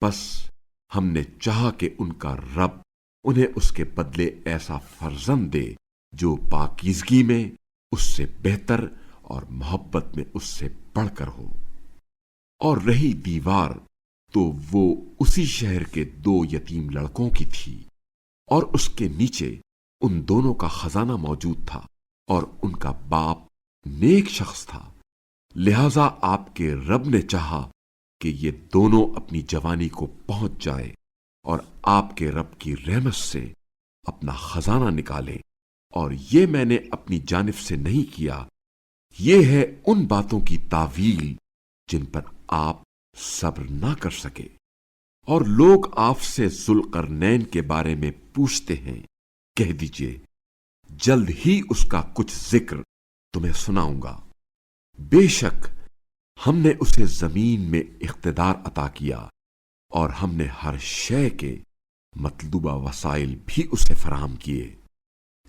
بس ہم نے چاہا کہ ان کا رب انہیں اس کے بدلے ایسا فرزند دے جو پاکیزگی میں اس سے بہتر اور محبت میں اس سے بڑھ کر ہو۔ اور رہی دیوار تو وہ اسی شہر کے 2 یتیم لڑکوں کی تھی، اور اس کے نیچے ان دونوں کا خزانہ موجود تھا، اور ان کا باپ نیک شخص تھا۔ لہذا آپ کے رب نے چاہا کہ یہ دونوں اپنی جوانی کو پہنچ جائے اور آپ کے رب کی رحمت سے اپنا خزانہ نکالے، اور یہ میں نے اپنی جانب سے نہیں کیا، یہ ہے ان باتوں کی تعویل جن پر آپ صبر نہ کر سکے۔ اور لوگ آپ سے ذوالقرنین کے بارے میں پوچھتے ہیں، کہہ دیجئے جلد ہی اس کا کچھ ذکر تمہیں سناؤں گا۔ بے شک ہم نے اسے زمین میں اقتدار عطا کیا، اور ہم نے ہر شے کے مطلوبہ وسائل بھی اسے فراہم کیے۔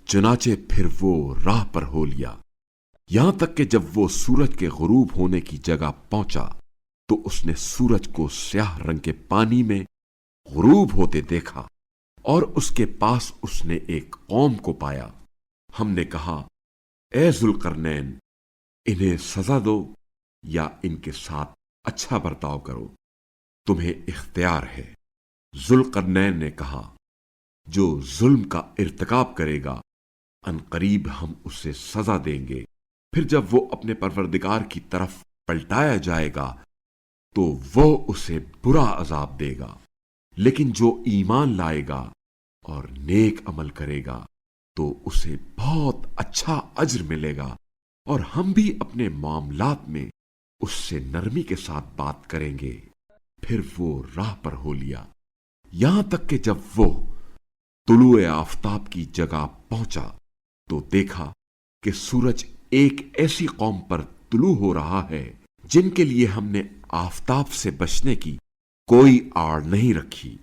چنانچہ پھر وہ راہ پر ہو لیا، یہاں تک کہ جب وہ سورج کے غروب ہونے کی جگہ پہنچا تو اس نے سورج کو سیاہ رنگ کے پانی میں غروب ہوتے دیکھا، اور اس کے پاس اس نے ایک قوم کو پایا۔ ہم نے کہا، اے ذوالقرنین، انہیں سزا دو یا ان کے ساتھ اچھا برتاؤ کرو، تمہیں اختیار ہے۔ ذوالقرنین نے کہا، جو ظلم کا ارتکاب کرے گا ان قریب ہم اسے سزا دیں گے، پھر جب وہ اپنے پروردگار کی طرف پلٹایا جائے گا تو وہ اسے برا عذاب دے گا، لیکن جو ایمان لائے گا اور نیک عمل کرے گا تو اسے بہت اچھا اجر ملے گا، اور ہم بھی اپنے معاملات میں اس سے نرمی کے ساتھ بات کریں گے۔ پھر وہ راہ پر ہو لیا، یہاں تک کہ جب وہ طلوع آفتاب کی جگہ پہنچا تو دیکھا کہ سورج ایک ایسی قوم پر طلوع ہو رہا ہے جن کے لیے ہم نے آفتاب سے بچنے کی کوئی آڑ نہیں رکھی۔